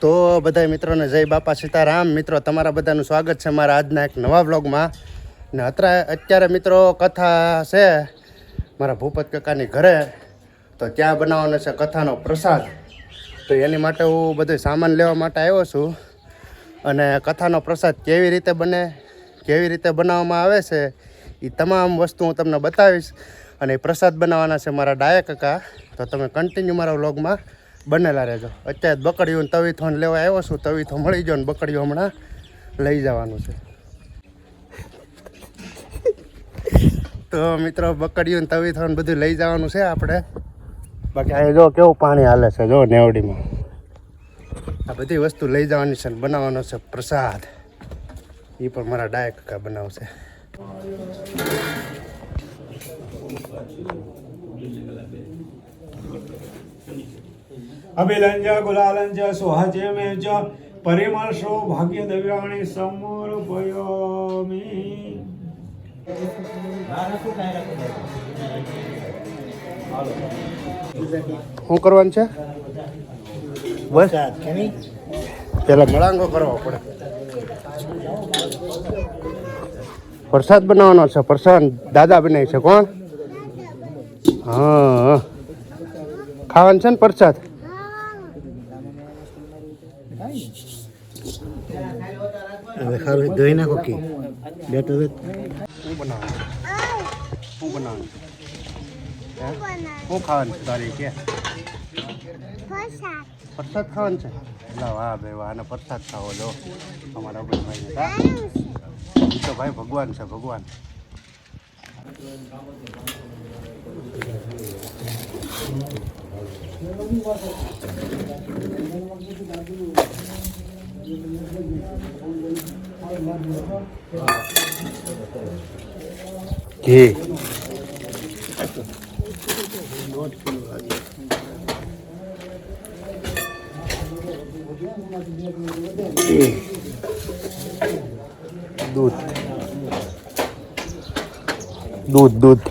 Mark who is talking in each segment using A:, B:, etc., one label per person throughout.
A: તો બધા મિત્રોને જય બાપા સીતારામ. મિત્રો તમારા બધાનું સ્વાગત છે મારા આજના એક નવા વ્લોગમાં. ને અત્યારે મિત્રો કથા છે મારા ભૂપત કાકાની ઘરે, તો ત્યાં બનાવવાનો છે કથાનો પ્રસાદ. તો એની માટે હું બધું સામાન લેવા માટે આવ્યો છું, અને કથાનો પ્રસાદ કેવી રીતે બને, કેવી રીતે બનાવવામાં આવે છે એ તમામ વસ્તુ હું તમને બતાવીશ. અને એ પ્રસાદ બનાવવાના છે મારા ડાયા કાકા. તો તમે કન્ટિન્યુ મારા વ્લોગમાં બનેલા રહેજો. અત્યારે બકડીયું તવીથોન લેવા આવ્યો છું, તવીથો મળી ગયો ને બકડીઓ હમણાં લઈ જવાનું છે. તો મિત્રો બકડીયું તવીથોન બધું લઈ જવાનું છે આપણે. બાકી આ જો કેવું પાણી હાલે છે, જો નેવડીમાં. આ બધી વસ્તુ લઈ જવાની છે, બનાવવાનો છે પ્રસાદ. એ પણ મારા ડાયા કાકા બનાવશે.
B: અભિલંજ ગુલાલંજ સુહજે મેજ પરિમળ સૌભાગ્ય દિવ્યાણી સમર્પયામિ.
A: શું કરવાનું છે? બસ પેલા મળાંગો કરવો પડે. પ્રસાદ બનાવવાનો છે. પ્રસાદ દાદા બનાવી છે. કોણ? હા, ખાવાનું છે ને પ્રસાદ.
C: હવે ખારું ધોઈ નાખો કે બેઠો
A: શું બનાવવાનું? શું બનાવવાનું? શું ખાવાનું છે તારી? કે પ્રસાદ ખાવાનું છે? એટલે વાહ ભાઈ વાહ, અને પ્રસાદ ખાવો જો અમારા ભાઈ. એ તો ભાઈ ભગવાન છે, ભગવાન. ઘી દૂધ દૂધ દૂધ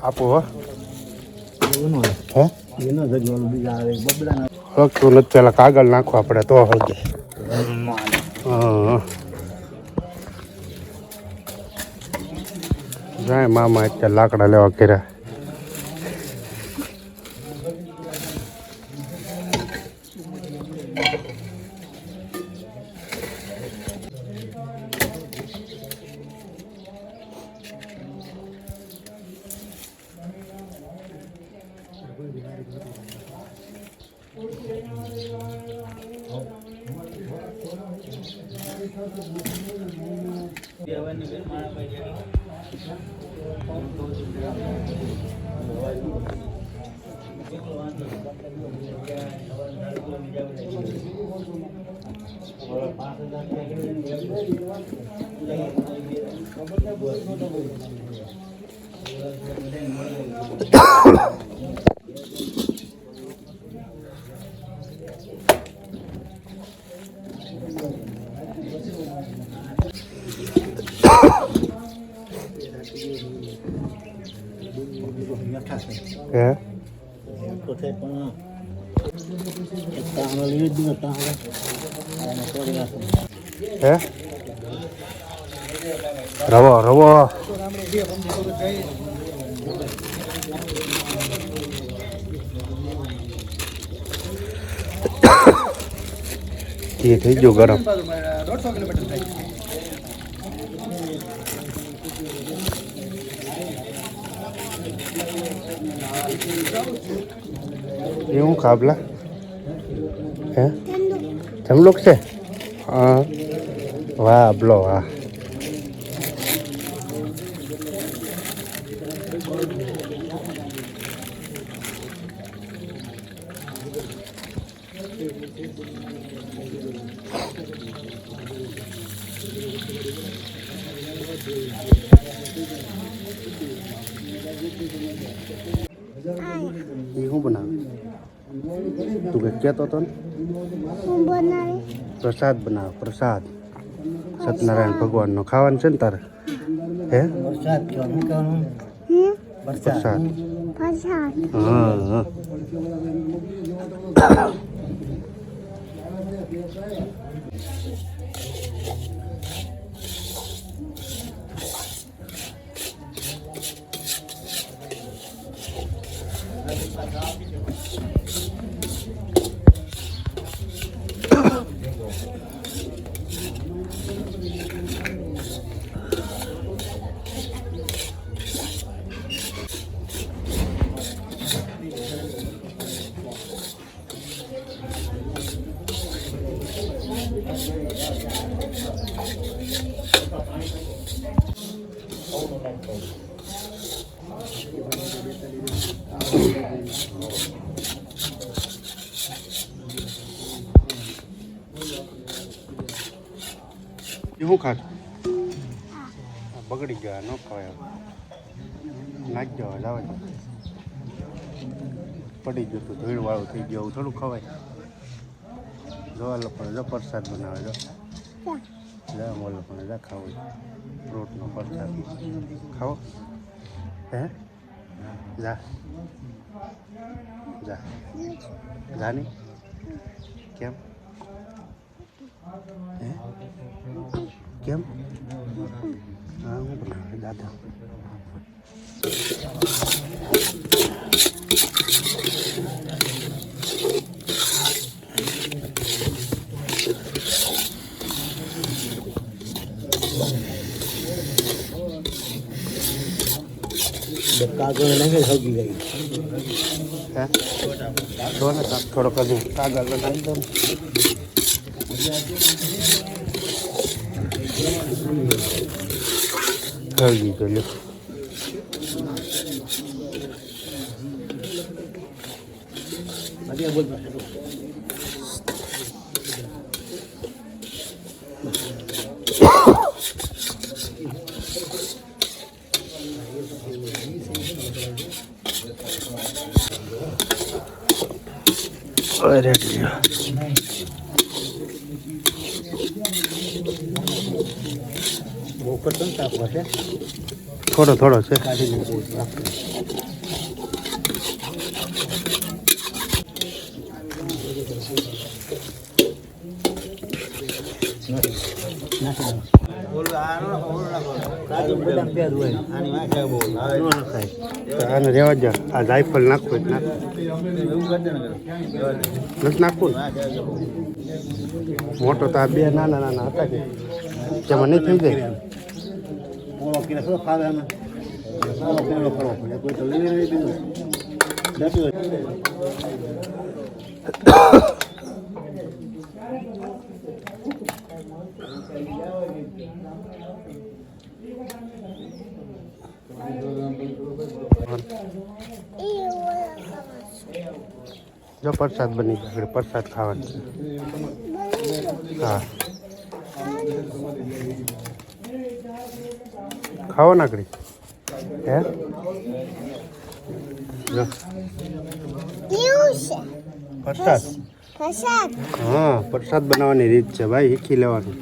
A: આપો. હે
C: એનો જગવાનું બીજા આવે બબડા
A: હલકતું નથી. પેલા કાગળ નાખવા પડે તો હલકે. હા, જાય મામા અત્યારે લાકડા લેવા કર્યા. હે
C: તો છે પણ એક તાંગો લઈ દીધો તાંગો અને થોડી નાખો.
A: હે રવો રવો એ થઈ ગયો ગરમ. એવું ખાબલા હે જમલુક છે. હા વાહ બ્લો વાહ. એ શું બનાવે? તું કંઈક કહેતો હતો ને? પ્રસાદ બનાવે. પ્રસાદ સત્યનારાયણ ભગવાનનો ખાવાનું છે ને તારે હે
C: વરસાદ કેવાનું કહેવાનું
A: પ્રસાદ
D: પ્રસાદ
A: હા હા શું ખાસ બગડી ગયા ન ખવાય નાખજો જાવ પડી ગયું તું ધૂળ વાળું થઈ ગયું એવું થોડું ખવાય જો પણ જો પ્રસાદ બનાવે જો જા મોલો પણ જા ખાવો ફ્રૂટનો પ્રસાદ ખાઓ હે જા જા જાની કેમ હે કેમ હા હું બનાવે દાદા
C: કાગળ લઈને સગી ગઈ
A: હે જો ને થોડો કદી કાગળ નાખી દો હળગી ગયો
C: બોલ
A: અરે
C: બહુ કરતો ને તાપ હશે
A: થોડો થોડો છે
C: કાઢી મૂકવું
A: આને રેવા જ આ જાયફળ નાખવું જ નાખ નથી નાખવું ને મોટો તો આ બે નાના નાના હતા કે જેમાં નહીં થઈ જાય
C: પોળો કિલો શું ખાવે અમે પોળો કિલો કરવો પડે કોઈ તો લઈને નહીં દીધું
A: જો પ્રસાદ બની ગયો પ્રસાદ ખાવાનો છે હા ખાવો નાકડી હે જો પ્રસાદ
D: પ્રસાદ
A: હા પ્રસાદ બનાવવાની રીત છે ભાઈ શીખી લેવાનું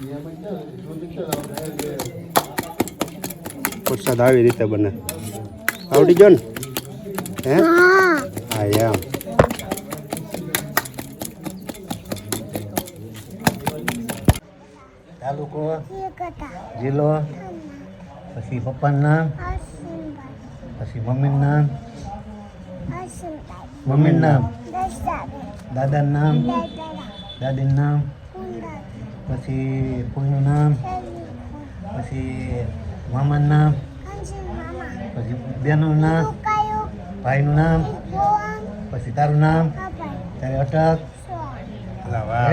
A: પ્રસાદ આવી રીતે બને આવડી ગયો ને હે હા એમ
C: તાલુકો જિલ્લો પછી પપ્પાનું નામ પછી મમ્મીનું નામ મમ્મીનું નામ દાદાનું નામ દાદીનું નામ પછી ફૂઈનું નામ પછી મામાનું નામ પછી બેનનું નામ ભાઈનું નામ પછી તારું નામ તારી અટક
A: વાહ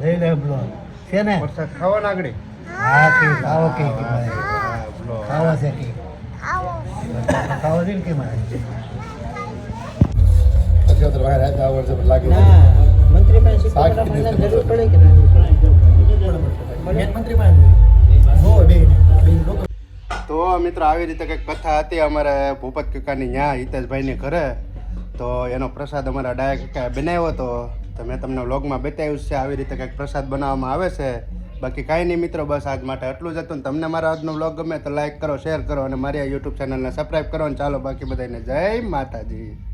C: લઈ લે બ્લો છે ને
A: પ્રસાદ ખાવો નાકડી
C: હા કે ખાવો કે ખાવા છે કે ખાવા છે કે મારે મંત્રી પાસે જરૂર પડે કે મંત્રી પાસે
A: તો મિત્રો આવી રીતે કંઈક કથા હતી અમારે ભૂપત કાકાની ન્યા હિતેશભાઈની ઘરે તો તો એનો પ્રસાદ અમારા ડાયા કાકાએ બનાવ્યો હતો. તો મેં તમને વ્લોગમાં બતાવ્યું છે આવી રીતે કંઈક પ્રસાદ બનાવવામાં આવે છે. બાકી કાંઈ નહીં મિત્રો, બસ આજ માટે એટલું જ હતું. ને તમને મારો આજનો વ્લોગ ગમે તો લાઈક કરો, શેર કરો અને મારી આ યુટ્યુબ ચેનલને સબસ્ક્રાઈબ કરો. અને ચાલો બાકી બધાને જય માતાજી.